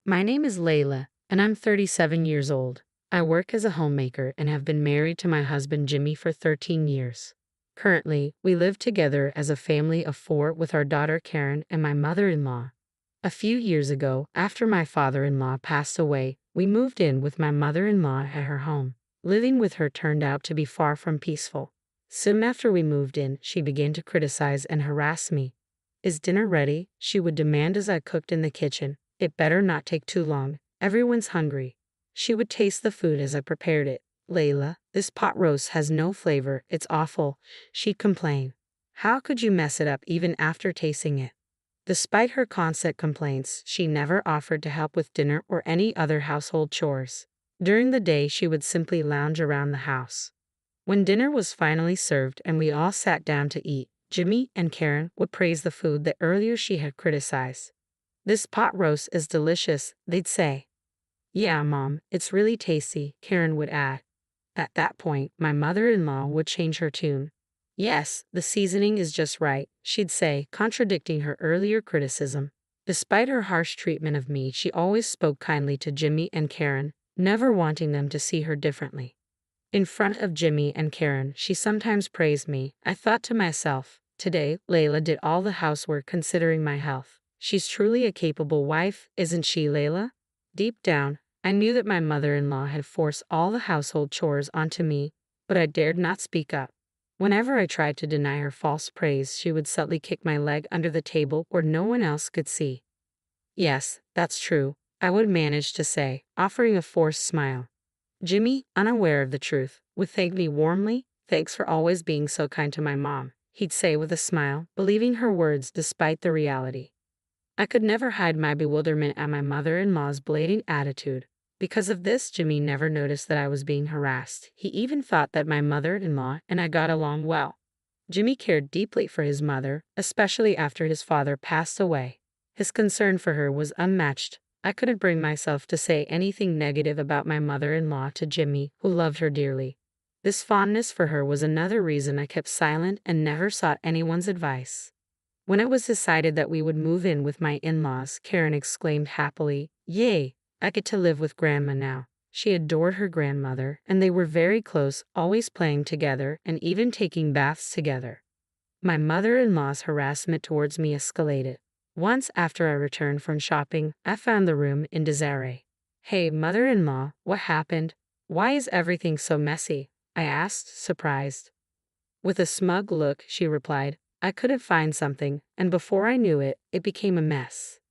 My name is Layla, and I'm 37 years old. I work as a homemaker and have been married to my husband Jimmy for 13 years. Currently, we live together as a family of four with our daughter Karen and my mother-in-law. A few years ago, after my father-in-law passed away, we moved in with my mother-in-law at her home. Living with her turned out to be far from peaceful. Soon after we moved in, she began to criticize and harass me. "Is dinner ready?" she would demand as I cooked in the kitchen. "It better not take too long. Everyone's hungry." She would taste the food as I prepared it. "Layla, this pot roast has no flavor. It's awful," she'd complain. "How could you mess it up even after tasting it?" Despite her constant complaints, she never offered to help with dinner or any other household chores. During the day, she would simply lounge around the house. When dinner was finally served and we all sat down to eat, Jimmy and Karen would praise the food that earlier she had criticized. "This pot roast is delicious," they'd say. "Yeah, Mom, it's really tasty," Karen would add. At that point, my mother-in-law would change her tune. "Yes, the seasoning is just right," she'd say, contradicting her earlier criticism. Despite her harsh treatment of me, she always spoke kindly to Jimmy and Karen, never wanting them to see her differently. In front of Jimmy and Karen, she sometimes praised me. I thought to myself, today, Layla did all the housework considering my health. She's truly a capable wife, isn't she, Layla? Deep down, I knew that my mother-in-law had forced all the household chores onto me, but I dared not speak up. Whenever I tried to deny her false praise, she would subtly kick my leg under the table where no one else could see. "Yes, that's true," I would manage to say, offering a forced smile. Jimmy, unaware of the truth, would thank me warmly. "Thanks for always being so kind to my mom," he'd say with a smile, believing her words despite the reality. I could never hide my bewilderment at my mother-in-law's blatant attitude. Because of this, Jimmy never noticed that I was being harassed. He even thought that my mother-in-law and I got along well. Jimmy cared deeply for his mother, especially after his father passed away. His concern for her was unmatched. I couldn't bring myself to say anything negative about my mother-in-law to Jimmy, who loved her dearly. This fondness for her was another reason I kept silent and never sought anyone's advice. When it was decided that we would move in with my in-laws, Karen exclaimed happily, "Yay, I get to live with Grandma now." She adored her grandmother, and they were very close, always playing together and even taking baths together. My mother-in-law's harassment towards me escalated. Once after I returned from shopping, I found the room in disarray. "Hey, mother-in-law, what happened? Why is everything so messy?" I asked, surprised. With a smug look, she replied, "I couldn't find something, and before I knew it, it became a mess."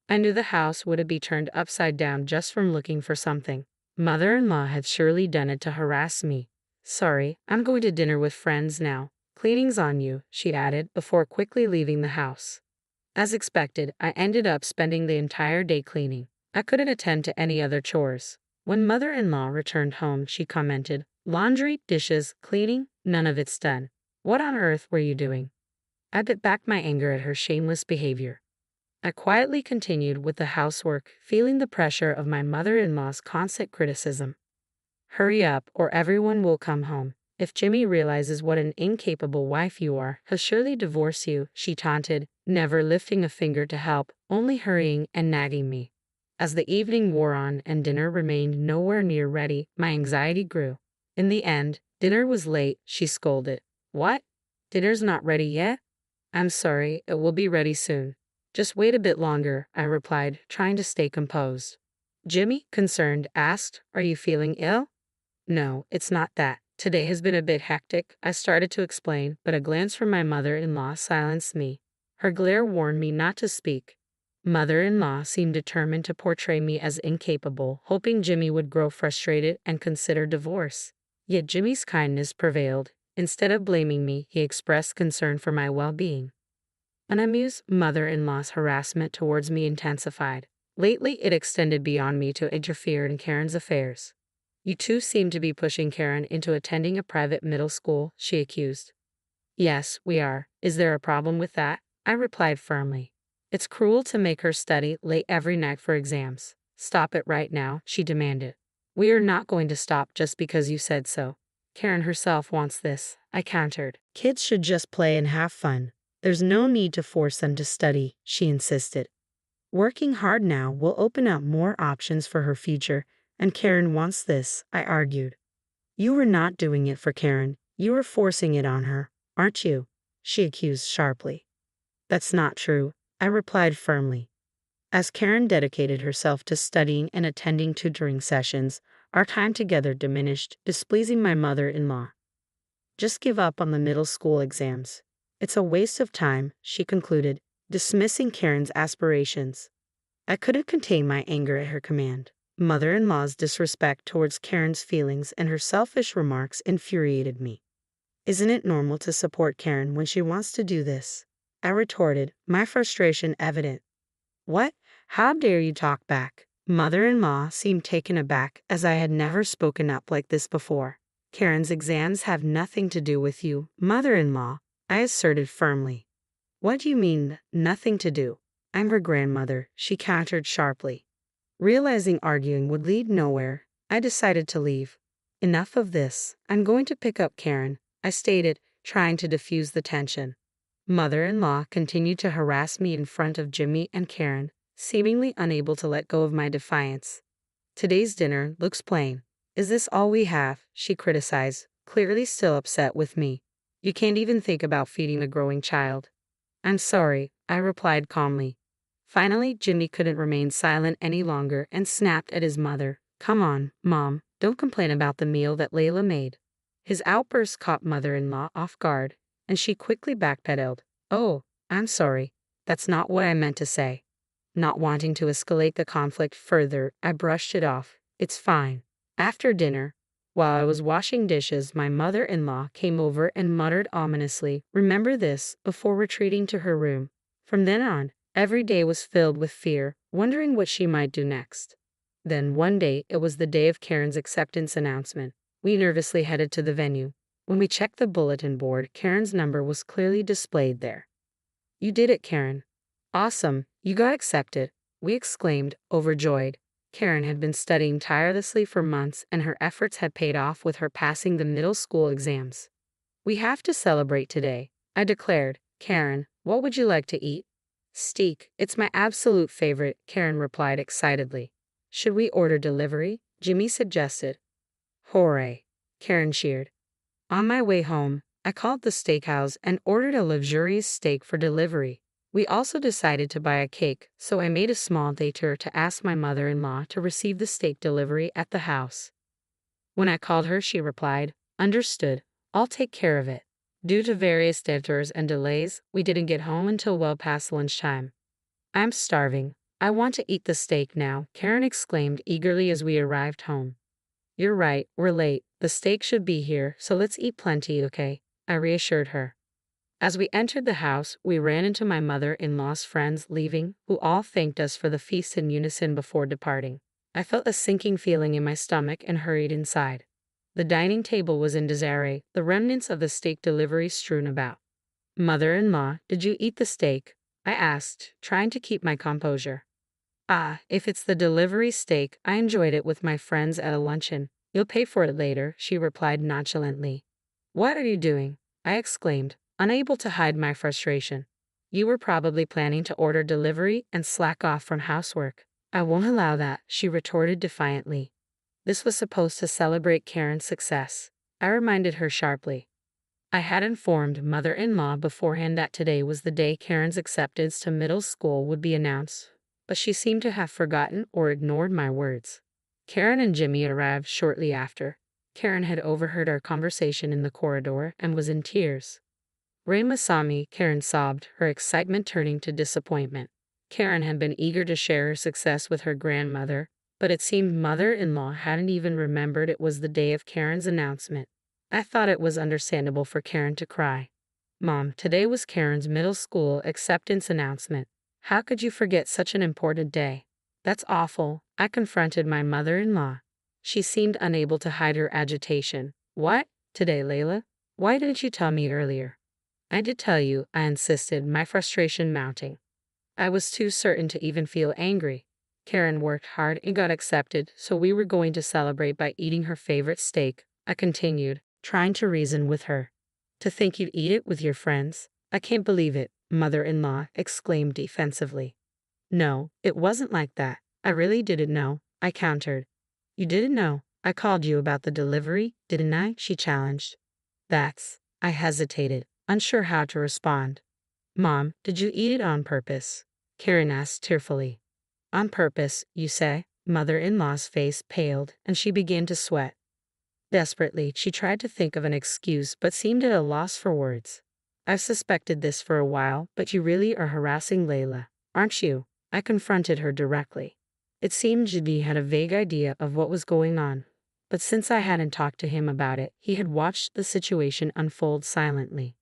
I knew the house would be turned upside down just from looking for something. Mother-in-law had surely done it to harass me. "Sorry, I'm going to dinner with friends now. Cleaning's on you," she added before quickly leaving the house. As expected, I ended up spending the entire day cleaning. I couldn't attend to any other chores. When mother-in-law returned home, she commented, "Laundry, dishes, cleaning, none of it's done. What on earth were you doing?" I bit back my anger at her shameless behavior. I quietly continued with the housework, feeling the pressure of my mother-in-law's constant criticism. "Hurry up, or everyone will come home. If Jimmy realizes what an incapable wife you are, he'll surely divorce you," she taunted, never lifting a finger to help, only hurrying and nagging me. As the evening wore on and dinner remained nowhere near ready, my anxiety grew. In the end, dinner was late, she scolded. "What? Dinner's not ready yet? I'm sorry, it will be ready soon." "Just wait a bit longer," I replied, trying to stay composed. Jimmy, concerned, asked, "Are you feeling ill?" "No, it's not that. Today has been a bit hectic," I started to explain, but a glance from my mother-in-law silenced me. Her glare warned me not to speak. Mother-in-law seemed determined to portray me as incapable, hoping Jimmy would grow frustrated and consider divorce. Yet Jimmy's kindness prevailed. Instead of blaming me, he expressed concern for my well-being. Unamused, mother-in-law's harassment towards me intensified. Lately, it extended beyond me to interfere in Karen's affairs. "You two seem to be pushing Karen into attending a private middle school," she accused. "Yes, we are. Is there a problem with that?" I replied firmly. "It's cruel to make her study late every night for exams." "Stop it right now," she demanded. "We are not going to stop just because you said so. Karen herself wants this," I countered. "Kids should just play and have fun. There's no need to force them to study," she insisted. Working hard now will open up more options for her future, and Karen wants this, I argued. You were not doing it for Karen, you were forcing it on her, aren't you? She accused sharply. That's not true, I replied firmly. As Karen dedicated herself to studying and attending tutoring sessions, our time together diminished, displeasing my mother-in-law. Just give up on the middle school exams. It's a waste of time, she concluded, dismissing Karen's aspirations. I couldn't contain my anger at her command. Mother-in-law's disrespect towards Karen's feelings and her selfish remarks infuriated me. Isn't it normal to support Karen when she wants to do this? I retorted, my frustration evident. What? How dare you talk back? Mother-in-law seemed taken aback, as I had never spoken up like this before. Karen's exams have nothing to do with you, mother-in-law, I asserted firmly. What do you mean, nothing to do? I'm her grandmother, she countered sharply. Realizing arguing would lead nowhere, I decided to leave. Enough of this, I'm going to pick up Karen, I stated, trying to diffuse the tension. Mother-in-law continued to harass me in front of Jimmy and Karen, seemingly unable to let go of my defiance. Today's dinner looks plain. Is this all we have? She criticized, clearly still upset with me. You can't even think about feeding a growing child. I'm sorry, I replied calmly. Finally, Jimmy couldn't remain silent any longer and snapped at his mother. Come on, Mom, don't complain about the meal that Layla made. His outburst caught mother-in-law off guard, and she quickly backpedaled. Oh, I'm sorry. That's not what I meant to say. Not wanting to escalate the conflict further, I brushed it off. It's fine. After dinner, while I was washing dishes, my mother-in-law came over and muttered ominously, "Remember this," before retreating to her room. From then on, every day was filled with fear, wondering what she might do next. Then one day, it was the day of Karen's acceptance announcement. We nervously headed to the venue. When we checked the bulletin board, Karen's number was clearly displayed there. You did it, Karen. Awesome, you got accepted, we exclaimed, overjoyed. Karen had been studying tirelessly for months, and her efforts had paid off with her passing the middle school exams. We have to celebrate today, I declared. Karen, what would you like to eat? Steak, it's my absolute favorite, Karen replied excitedly. Should we order delivery? Jimmy suggested. Hooray, Karen cheered. On my way home, I called the steakhouse and ordered a luxurious steak for delivery. We also decided to buy a cake, so I made a small detour to ask my mother-in-law to receive the steak delivery at the house. When I called her, she replied, "Understood, I'll take care of it." Due to various detours and delays, we didn't get home until well past lunchtime. I'm starving. I want to eat the steak now, Karen exclaimed eagerly as we arrived home. You're right, we're late. The steak should be here, so let's eat plenty, okay? I reassured her. As we entered the house, we ran into my mother-in-law's friends leaving, who all thanked us for the feast in unison before departing. I felt a sinking feeling in my stomach and hurried inside. The dining table was in disarray, the remnants of the steak delivery strewn about. Mother-in-law, did you eat the steak? I asked, trying to keep my composure. If it's the delivery steak, I enjoyed it with my friends at a luncheon. You'll pay for it later, she replied nonchalantly. What are you doing? I exclaimed, unable to hide my frustration. You were probably planning to order delivery and slack off from housework. I won't allow that, she retorted defiantly. This was supposed to celebrate Karen's success. I reminded her sharply. I had informed mother-in-law beforehand that today was the day Karen's acceptance to middle school would be announced, but she seemed to have forgotten or ignored my words. Karen and Jimmy arrived shortly after. Karen had overheard our conversation in the corridor and was in tears. Rayma saw me, Karen sobbed, her excitement turning to disappointment. Karen had been eager to share her success with her grandmother, but it seemed mother-in-law hadn't even remembered it was the day of Karen's announcement. I thought it was understandable for Karen to cry. Mom, today was Karen's middle school acceptance announcement. How could you forget such an important day? That's awful, I confronted my mother-in-law. She seemed unable to hide her agitation. What? Today, Layla? Why didn't you tell me earlier? I did tell you, I insisted, my frustration mounting. I was too certain to even feel angry. Karen worked hard and got accepted, so we were going to celebrate by eating her favorite steak, I continued, trying to reason with her. To think you'd eat it with your friends? I can't believe it, mother-in-law exclaimed defensively. No, it wasn't like that. I really didn't know, I countered. You didn't know? I called you about the delivery, didn't I? She challenged. I hesitated, unsure how to respond. Mom, did you eat it on purpose? Karen asked tearfully. On purpose, you say? Mother-in-law's face paled, and she began to sweat. Desperately, she tried to think of an excuse but seemed at a loss for words. I've suspected this for a while, but you really are harassing Layla, aren't you? I confronted her directly. It seemed Jimmy had a vague idea of what was going on, but since I hadn't talked to him about it, he had watched the situation unfold silently.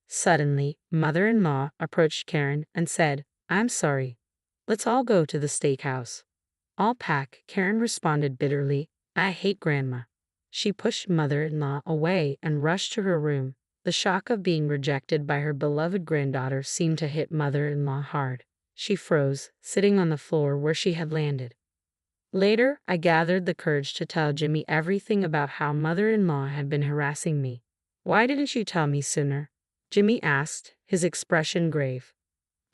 Suddenly, mother-in-law approached Karen and said, I'm sorry. Let's all go to the steakhouse. I'll pack, Karen responded bitterly. I hate Grandma. She pushed mother-in-law away and rushed to her room. The shock of being rejected by her beloved granddaughter seemed to hit mother-in-law hard. She froze, sitting on the floor where she had landed. Later, I gathered the courage to tell Jimmy everything about how mother-in-law had been harassing me. Why didn't you tell me sooner? Jimmy asked, his expression grave.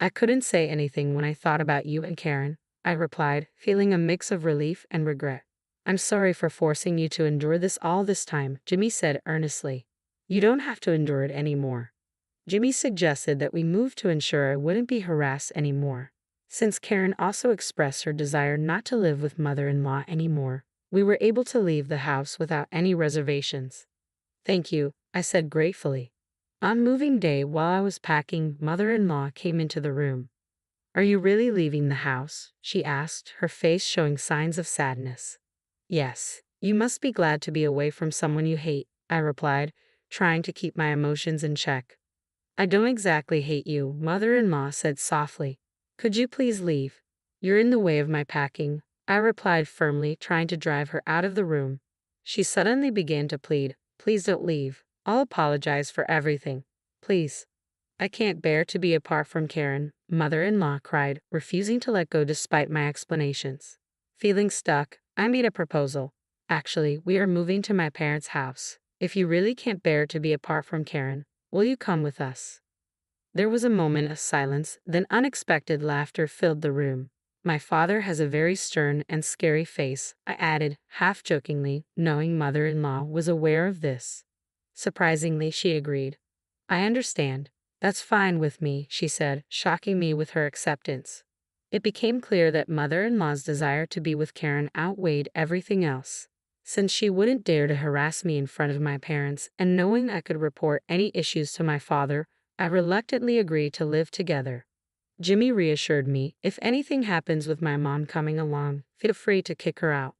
I couldn't say anything when I thought about you and Karen, I replied, feeling a mix of relief and regret. I'm sorry for forcing you to endure this all this time, Jimmy said earnestly. You don't have to endure it anymore. Jimmy suggested that we move to ensure I wouldn't be harassed anymore. Since Karen also expressed her desire not to live with mother-in-law anymore, we were able to leave the house without any reservations. Thank you, I said gratefully. On moving day, while I was packing, mother-in-law came into the room. Are you really leaving the house? She asked, her face showing signs of sadness. Yes, you must be glad to be away from someone you hate, I replied, trying to keep my emotions in check. I don't exactly hate you, mother-in-law said softly. Could you please leave? You're in the way of my packing, I replied firmly, trying to drive her out of the room. She suddenly began to plead, please don't leave. I'll apologize for everything. Please. I can't bear to be apart from Karen, mother-in-law cried, refusing to let go despite my explanations. Feeling stuck, I made a proposal. Actually, we are moving to my parents' house. If you really can't bear to be apart from Karen, will you come with us? There was a moment of silence, then unexpected laughter filled the room. My father has a very stern and scary face, I added, half-jokingly, knowing mother-in-law was aware of this. Surprisingly, she agreed. I understand. That's fine with me, she said, shocking me with her acceptance. It became clear that mother-in-law's desire to be with Karen outweighed everything else. Since she wouldn't dare to harass me in front of my parents, and knowing I could report any issues to my father, I reluctantly agreed to live together. Jimmy reassured me, if anything happens with my mom coming along, feel free to kick her out.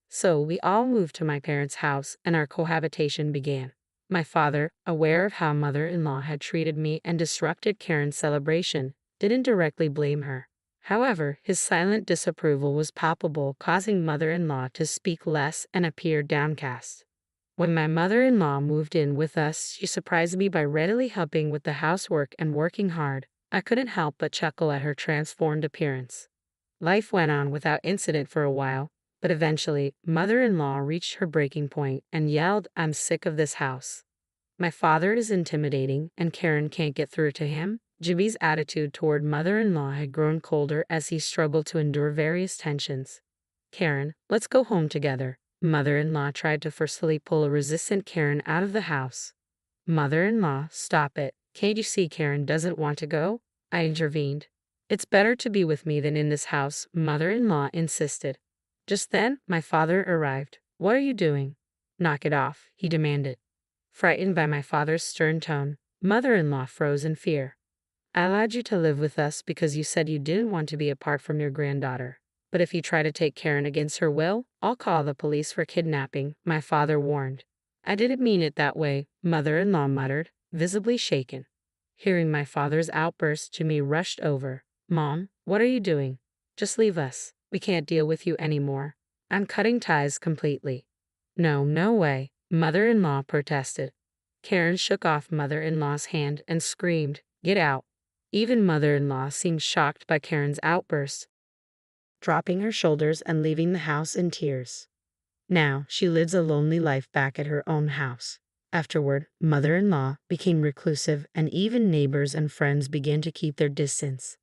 So we all moved to my parents' house and our cohabitation began. My father, aware of how mother-in-law had treated me and disrupted Karen's celebration, didn't directly blame her. However, his silent disapproval was palpable, causing mother-in-law to speak less and appear downcast. When my mother-in-law moved in with us, she surprised me by readily helping with the housework and working hard. I couldn't help but chuckle at her transformed appearance. Life went on without incident for a while, but eventually, mother-in-law reached her breaking point and yelled, I'm sick of this house. My father is intimidating and Karen can't get through to him. Jimmy's attitude toward mother-in-law had grown colder as he struggled to endure various tensions. Karen, let's go home together. Mother-in-law tried to forcefully pull a resistant Karen out of the house. Mother-in-law, stop it. Can't you see Karen doesn't want to go? I intervened. It's better to be with me than in this house, mother-in-law insisted. Just then, my father arrived. What are you doing? Knock it off, he demanded. Frightened by my father's stern tone, mother-in-law froze in fear. I allowed you to live with us because you said you didn't want to be apart from your granddaughter. But if you try to take Karen against her will, I'll call the police for kidnapping, my father warned. I didn't mean it that way, mother-in-law muttered, visibly shaken. Hearing my father's outburst, Jimmy rushed over. Mom, what are you doing? Just leave us. We can't deal with you anymore. I'm cutting ties completely. No, no way, mother-in-law protested. Karen shook off mother-in-law's hand and screamed, Get out. Even mother-in-law seemed shocked by Karen's outburst, dropping her shoulders and leaving the house in tears. Now, she lives a lonely life back at her own house. Afterward, mother-in-law became reclusive and even neighbors and friends began to keep their distance.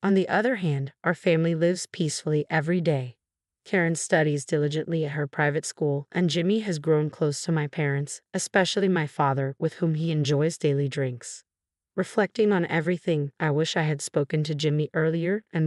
On the other hand, our family lives peacefully every day. Karen studies diligently at her private school, and Jimmy has grown close to my parents, especially my father, with whom he enjoys daily drinks. Reflecting on everything, I wish I had spoken to Jimmy earlier and